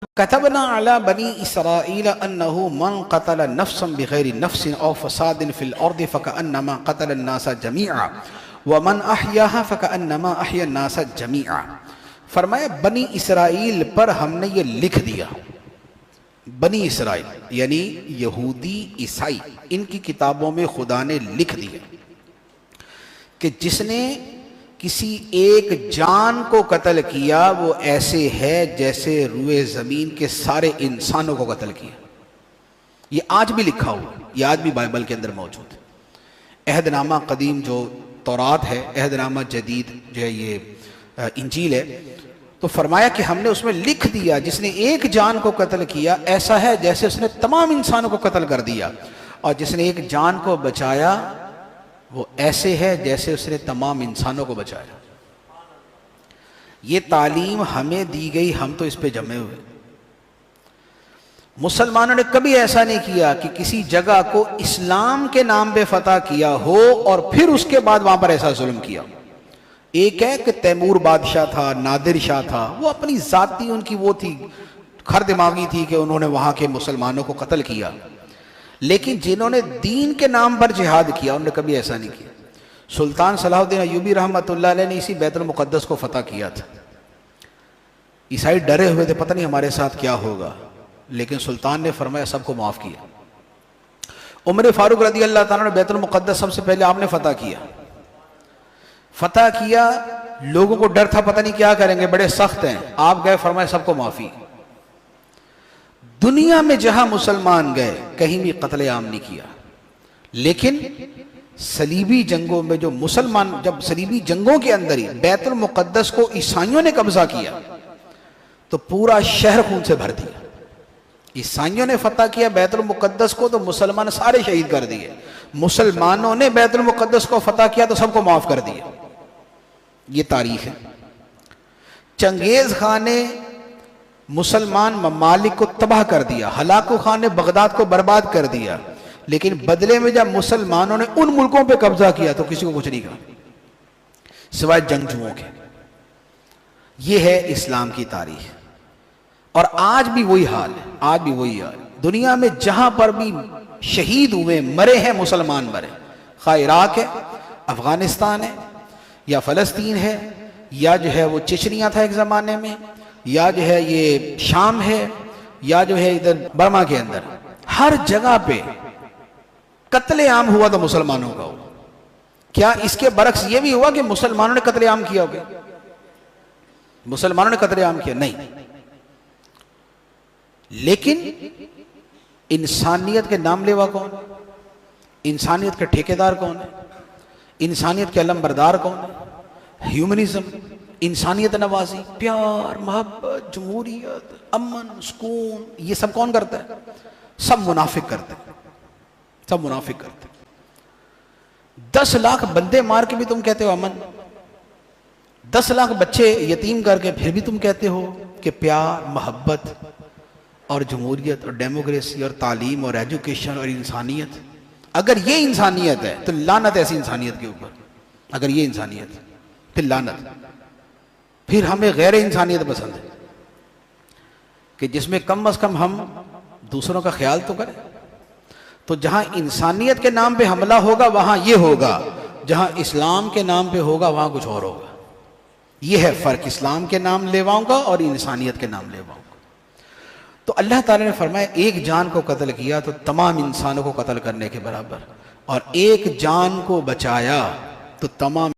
كتبنا على بني إسرائيل أنه من قتل نفسا بغير نفس أو فساد في الأرض فكأنما قتل الناس جميعا ومن أحياها فكأنما أحيا الناس جميعا. فرمایا بنی اسرائیل پر ہم نے یہ لکھ دیا. بنی اسرائیل یعنی یہودی عیسائی، ان کی کتابوں میں خدا نے لکھ دیا کہ جس نے کسی ایک جان کو قتل کیا وہ ایسے ہے جیسے روئے زمین کے سارے انسانوں کو قتل کیا. یہ آج بھی لکھا ہوا، یہ آج بھی بائبل کے اندر موجود ہے. عہد نامہ قدیم جو تورات ہے، عہد نامہ جدید جو ہے یہ انجیل ہے، تو فرمایا کہ ہم نے اس میں لکھ دیا جس نے ایک جان کو قتل کیا ایسا ہے جیسے اس نے تمام انسانوں کو قتل کر دیا، اور جس نے ایک جان کو بچایا وہ ایسے ہے جیسے اس نے تمام انسانوں کو بچایا. یہ تعلیم ہمیں دی گئی، ہم تو اس پہ جمے ہوئے. مسلمانوں نے کبھی ایسا نہیں کیا کہ کسی جگہ کو اسلام کے نام پہ فتح کیا ہو اور پھر اس کے بعد وہاں پر ایسا ظلم کیا. ایک ہے کہ تیمور بادشاہ تھا، نادر شاہ تھا، وہ اپنی ذاتی ان کی وہ تھی، کھر دماغی تھی کہ انہوں نے وہاں کے مسلمانوں کو قتل کیا. لیکن جنہوں نے دین کے نام پر جہاد کیا انہوں نے کبھی ایسا نہیں کیا. سلطان صلاح الدین ایوبی رحمۃ اللہ علیہ نے اسی بیت المقدس کو فتح کیا تھا. عیسائی ڈرے ہوئے تھے پتہ نہیں ہمارے ساتھ کیا ہوگا، لیکن سلطان نے فرمایا سب کو معاف کیا. عمر فاروق رضی اللہ تعالیٰ نے بیت المقدس سب سے پہلے آپ نے فتح کیا. فتح کیا، لوگوں کو ڈر تھا پتہ نہیں کیا کریں گے، بڑے سخت ہیں، آپ گئے فرمایا سب کو معافی. دنیا میں جہاں مسلمان گئے کہیں بھی قتل عام نہیں کیا، لیکن صلیبی جنگوں میں جو مسلمان، جب صلیبی جنگوں کے اندر ہی بیت المقدس کو عیسائیوں نے قبضہ کیا تو پورا شہر خون سے بھر دیا. عیسائیوں نے فتح کیا بیت المقدس کو تو مسلمان سارے شہید کر دیے. مسلمانوں نے بیت المقدس کو فتح کیا تو سب کو معاف کر دیا. یہ تاریخ ہے. چنگیز خان نے مسلمان ممالک کو تباہ کر دیا، ہلاکو خان نے بغداد کو برباد کر دیا، لیکن بدلے میں جب مسلمانوں نے ان ملکوں پہ قبضہ کیا تو کسی کو کچھ نہیں کہا سوائے جنگجوؤں کے. یہ ہے اسلام کی تاریخ. اور آج بھی وہی حال ہے، آج بھی وہی حال. دنیا میں جہاں پر بھی شہید ہوئے، مرے ہیں مسلمان مرے، خواہ عراق ہے، افغانستان ہے، یا فلسطین ہے، یا جو ہے وہ چچنیا تھا ایک زمانے میں، یا جو ہے یہ شام ہے، یا جو ہے ادھر برما کے اندر، ہر جگہ پہ قتل عام ہوا تو مسلمانوں کا ہوا. کیا اس کے برعکس یہ بھی ہوا کہ مسلمانوں نے قتل عام کیا ہوگا؟ مسلمانوں نے قتل عام کیا نہیں، لیکن انسانیت کے نام لیوا کون ہے؟ انسانیت کے ٹھیکیدار کون ہے؟ انسانیت کے علم بردار کون ہے؟ ہیومنزم، انسانیت نوازی، پیار، محبت، جمہوریت، امن، سکون، یہ سب کون کرتا ہے؟ سب منافق کرتے ہیں، سب منافق کرتے ہیں. 10 لاکھ بندے مار کے بھی تم کہتے ہو امن، 10 لاکھ بچے یتیم کر کے پھر بھی تم کہتے ہو کہ پیار، محبت اور جمہوریت اور ڈیموکریسی اور تعلیم اور ایجوکیشن اور انسانیت. اگر یہ انسانیت ہے تو لعنت ایسی انسانیت کے اوپر. اگر یہ انسانیت ہے پھر لعنت. پھر ہمیں غیر انسانیت پسند ہے کہ جس میں کم از کم ہم دوسروں کا خیال تو کریں. تو جہاں انسانیت کے نام پہ حملہ ہوگا وہاں یہ ہوگا، جہاں اسلام کے نام پہ ہوگا وہاں کچھ اور ہوگا. یہ ہے فرق اسلام کے نام لیواؤں کا اور انسانیت کے نام لیواؤں کا. تو اللہ تعالیٰ نے فرمایا ایک جان کو قتل کیا تو تمام انسانوں کو قتل کرنے کے برابر، اور ایک جان کو بچایا تو تمام